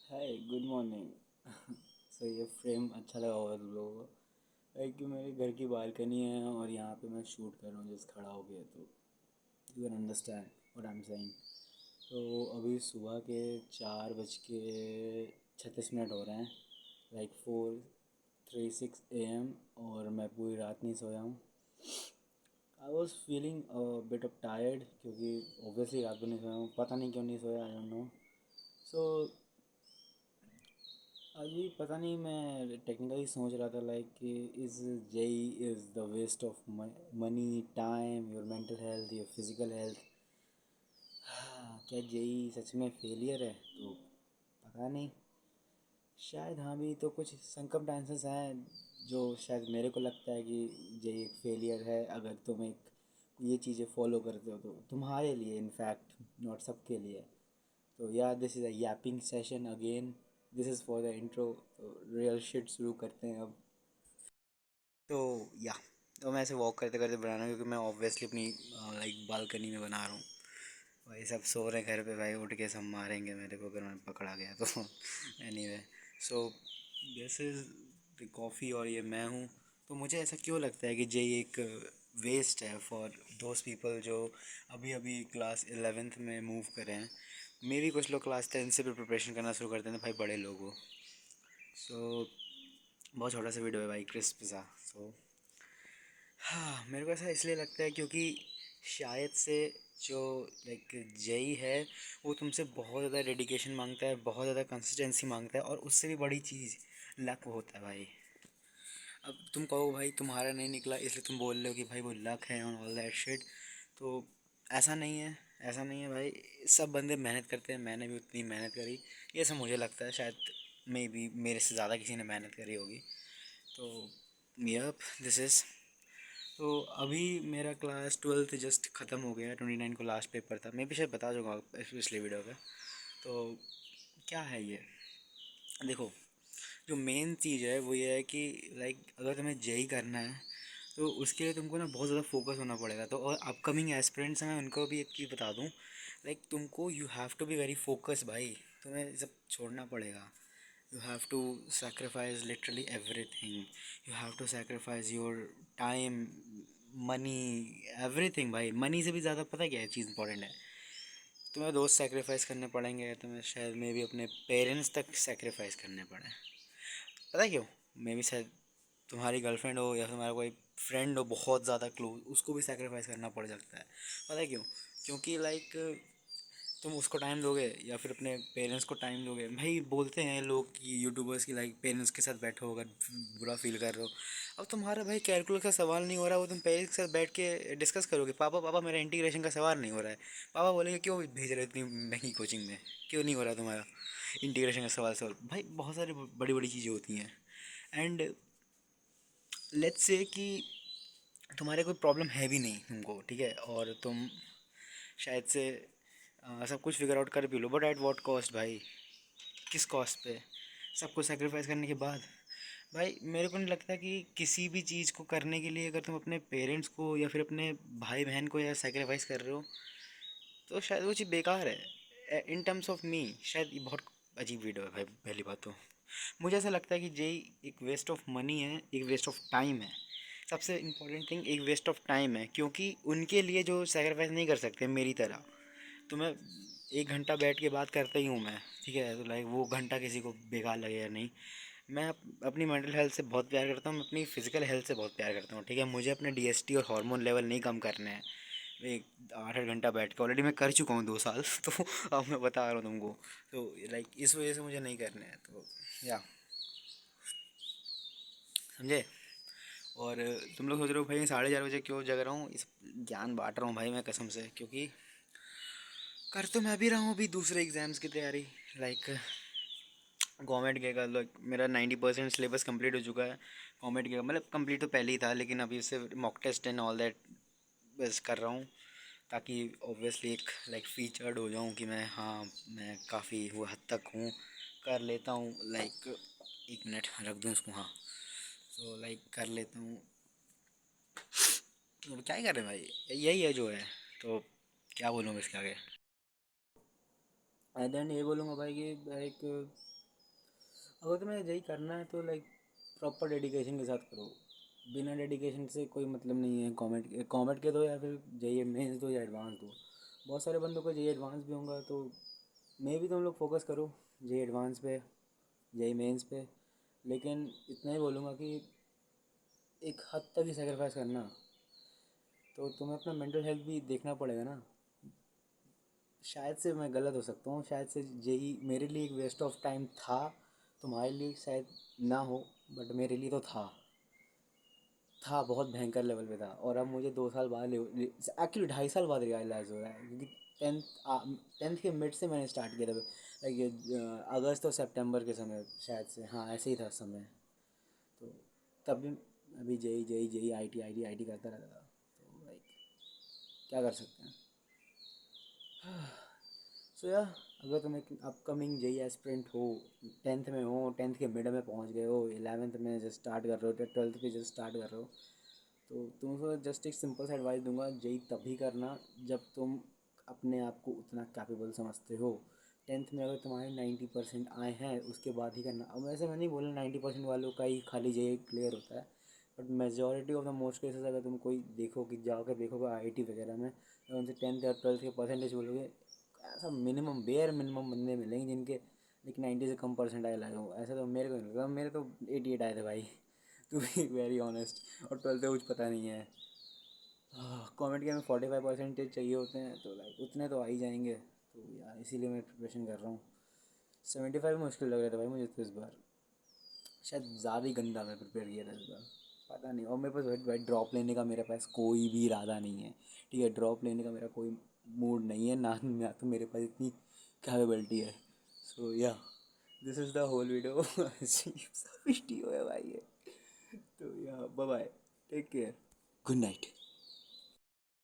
Hi good morning. सो ये frame अच्छा लगा होगा तुम लोगों को। लाइक कि मेरे घर की बालकनी है और यहाँ पे मैं शूट कर रहा हूँ जस्ट खड़ा हो गया तो you can understand what I am saying. तो अभी सुबह के 4:36 हो रहे हैं। लाइक 4:36 AM और मैं पूरी रात नहीं सोया हूँ। I was feeling bit of tired क्योंकि ऑब्वियसली रात को नहीं सोया हूँ, पता नहीं क्यों नहीं सोया, आई डोंट नो। सो अभी पता नहीं, मैं टेक्निकली सोच रहा था लाइक कि is JEE is the waste of money, time, your mental health, your physical health. क्या जेई सच में फेलियर है? तो पता नहीं, शायद हाँ भी तो कुछ संकमडांसेस हैं जो शायद मेरे को लगता है कि जेई एक फेलियर है अगर तुम एक ये चीज़ें फॉलो करते हो तो तुम्हारे लिए, इनफैक्ट नॉट सबके लिए। तो या this is a Yaping session again, this is for the intro. तो रियल शिट शुरू करते हैं अब। तो या तो मैं ऐसे वॉक करते करते बना रहा हूँ क्योंकि मैं ऑब्वियसली अपनी लाइक बालकनी में बना रहा हूँ। भाई सब सो रहे हैं घर पे, भाई उठ के सब मारेंगे मेरे को अगर मैं पकड़ा गया तो anyway, so this is the coffee और ये मैं हूँ। तो मुझे ऐसा क्यों लगता है कि जे एक वेस्ट है फॉर दोज पीपल जो अभी अभी क्लास 11th में मूव करे हैं। मे भी कुछ लोग क्लास 10 से भी प्रिपरेशन करना शुरू करते हैं, भाई बड़े लोग हो। सो बहुत छोटा सा वीडियो है भाई, क्रिस्प सा। सो हाँ, मेरे को ऐसा इसलिए लगता है क्योंकि शायद से जो लाइक जेई है वो तुमसे बहुत ज़्यादा डेडिकेशन मांगता है, बहुत ज़्यादा कंसिस्टेंसी मांगता है, और उससे भी बड़ी चीज़ लक होता है भाई। अब तुम कहो भाई तुम्हारा नहीं निकला इसलिए तुम बोल रहे हो कि भाई वो लक है ऑन ऑल दैट शिट। तो ऐसा नहीं है, ऐसा नहीं है भाई। सब बंदे मेहनत करते हैं, मैंने भी उतनी मेहनत करी। ये सब मुझे लगता है, शायद मे बी मेरे से ज़्यादा किसी ने मेहनत करी होगी। तो यप, दिस इज़। तो अभी मेरा क्लास 12th जस्ट ख़त्म हो गया, 29 को लास्ट पेपर था। मैं भी शायद बता दूंगा पिछले वीडियो पे। तो क्या है ये, देखो, जो मेन चीज़ है वो ये है कि लाइक अगर तुम्हें जेई करना है तो उसके लिए तुमको ना बहुत ज़्यादा फोकस होना पड़ेगा। तो और अपकमिंग एस्पिरेंट्स हैं, मैं उनको भी एक चीज़ बता दूँ, लाइक तुमको you have to be very focus भाई। तुम्हें सब छोड़ना पड़ेगा। you have to sacrifice literally everything. You have to sacrifice your time, money, everything भाई। मनी से भी ज़्यादा पता है क्या है चीज़ इंपॉर्टेंट है? तुम्हें दोस्त सेक्रीफाइस करने पड़ेंगे, तुम्हें शायद मे भी अपने पेरेंट्स तक सेक्रीफाइस करने पड़े। पता है क्यों? मे भी शायद तुम्हारी गर्लफ्रेंड हो या तुम्हारा कोई फ्रेंड हो बहुत ज़्यादा क्लोज, उसको भी सेक्रीफाइस करना पड़ सकता है। पता है क्यों? क्योंकि लाइक तुम उसको टाइम दोगे या फिर अपने पेरेंट्स को टाइम दोगे। भाई बोलते हैं लोग कि यूट्यूबर्स की लाइक पेरेंट्स के साथ बैठो अगर बुरा फील कर रहे हो। अब तुम्हारा भाई कैलकुलस का सवाल नहीं हो रहा, वो तुम पेरेंट्स के साथ बैठ के डिस्कस करोगे, पापा पापा मेरा इंटीग्रेशन का सवाल नहीं हो रहा है। पापा बोलेंगे क्यों भेज रहे हो इतनी महंगी कोचिंग में, क्यों नहीं हो रहा तुम्हारा इंटीग्रेशन का सवाल सवाल। भाई बहुत सारी बड़ी बड़ी चीज़ें होती हैं। एंड लेट्स से कि तुम्हारे कोई प्रॉब्लम है भी नहीं तुमको, ठीक है, और तुम शायद से सब कुछ फिगर आउट कर भी लो, बट एट वॉट कॉस्ट भाई? किस कॉस्ट पे? सब कुछ सेक्रीफाइस करने के बाद? भाई मेरे को नहीं लगता कि किसी भी चीज़ को करने के लिए अगर तुम अपने पेरेंट्स को या फिर अपने भाई बहन को या सेक्रीफाइस कर रहे हो तो शायद वो चीज़ बेकार है। इन टर्म्स ऑफ मी शायद ये बहुत अजीब वीडियो है भाई। पहली बात तो मुझे ऐसा लगता है कि जे एक वेस्ट ऑफ मनी है, एक वेस्ट ऑफ टाइम है। सबसे इम्पोर्टेंट थिंग एक वेस्ट ऑफ टाइम है, क्योंकि उनके लिए जो सेक्रीफाइस नहीं कर सकते मेरी तरह। तो मैं 1 घंटा बैठ के बात करता ही हूँ मैं, ठीक है, तो लाइक वो घंटा किसी को बेकार लगे या नहीं। मैं अपनी मेंटल हेल्थ से बहुत प्यार करता हूँ, मैं अपनी फ़िज़िकल हेल्थ से बहुत प्यार करता हूँ, ठीक है। मुझे अपने डीएसटी और हार्मोन लेवल नहीं कम करने हैं एक 8 8 घंटा बैठ के। ऑलरेडी मैं कर चुका हूँ 2 साल तो अब मैं बता रहा हूँ तुमको। तो लाइक इस वजह से मुझे नहीं करने हैं, तो या समझे। और तुम लोग सोच रहे हो भाई 4:30 बजे क्यों जग रहा हूँ, इस ज्ञान बांट रहा हूँ भाई मैं कसम से, क्योंकि कर तो मैं भी रहा हूँ अभी दूसरे एग्ज़ाम्स की तैयारी। लाइक गवर्नमेंट के का लाइक मेरा 90% सिलेबस कंप्लीट हो चुका है। गवर्नमेंट के मतलब कंप्लीट तो पहले ही था, लेकिन अभी उससे mock test and all that बस कर रहा हूँ, ताकि ऑब्वियसली एक लाइक फीचर्ड हो जाऊँ कि मैं, हाँ, मैं काफ़ी वो हद तक हूँ, कर लेता हूँ। लाइक 1 मिनट रख दूँ इसको, हाँ। सो लाइक कर लेता हूँ। तो क्या ही कर रहे हैं भाई, यही है जो है। तो क्या बोलूँ इसके आगे? एट द एंड ये बोलूँगा भाई कि लाइक अगर तुम्हें यही करना है तो लाइक प्रॉपर डेडिकेशन के साथ करो। बिना डेडिकेशन से कोई मतलब नहीं है। कॉमेट के दो या फिर जेई मेंस दो या एडवांस दो। बहुत सारे बंदों को जेई एडवांस भी होगा, तो मे भी तुम लोग फोकस करो जेई एडवांस पे, जेई मेंस पे। लेकिन इतना ही बोलूँगा कि एक हद तक ही सेक्रीफाइस करना। तो तुम्हें अपना मेंटल हेल्थ भी देखना पड़ेगा ना। शायद से मैं गलत हो सकता हूँ, शायद से जेई मेरे लिए एक वेस्ट ऑफ टाइम था, तुम्हारे लिए शायद ना हो, बट मेरे लिए तो था बहुत भयंकर लेवल पे था। और अब मुझे 2 साल बाद एक्चुअली 2.5 साल बाद रियलाइज़ हो रहा है, क्योंकि टेंथ के मिड से मैंने स्टार्ट किया था। लाइक ये अगस्त और सितंबर के समय शायद से, हाँ ऐसे ही था समय। तो तब भी अभी JEE JEE JEE I T करता रहता था। तो लाइक क्या कर सकते हैं। सो या अगर तुम एक अपकमिंग जेई एस्पिरेंट हो, टेंथ में हो, टेंथ के मिड में पहुंच गए हो, 11th में जस्ट स्टार्ट कर रहे हो, 12th पे जस्ट स्टार्ट कर रहे हो, तो तुमको जस्ट एक सिंपल सा एडवाइस दूंगा, जेई तभी करना जब तुम अपने आप को उतना कैपेबल समझते हो। टेंथ में अगर तुम्हारे 90% आए हैं उसके बाद ही करना। अब वैसे मैं नहीं बोल रहा 90% वालों का ही खाली जेई क्लियर होता है, but majority of the most cases अगर तुम कोई देखो कि जाकर देखोगे आईआईटी वगैरह में, तो उनसे 10th या 12th के परसेंटेज बोलोगे, ऐसा मिनिमम बेयर मिनिमम बंदे मिलेंगे जिनके लाइक 90 से कम परसेंट आए लाए हो। ऐसा तो मेरे को नहीं लगता। मेरे तो 88 आए थे भाई, टू बी वेरी ऑनेस्ट। और 12th का कुछ पता नहीं है। कॉमेडी के में 45% चाहिए होते हैं, तो लाइक उतने तो आ ही जाएंगे। तो यार इसीलिए मैं प्रिपरेशन कर रहा हूँ। 75 मुश्किल लग रहा था भाई मुझे तो इस बार। शायद ज़्यादा ही गंदा मैं प्रिपेयर किया था इस बार, पता नहीं। और मेरे पास भाई ड्रॉप लेने का मेरे पास कोई भी इरादा नहीं है। ठीक है, ड्रॉप लेने का मेरा कोई मूड नहीं है ना तो मेरे पास इतनी कैपेबिलिटी है। So yeah this is the whole video. Video है भाई ये। तो yeah bye bye, take care, good night.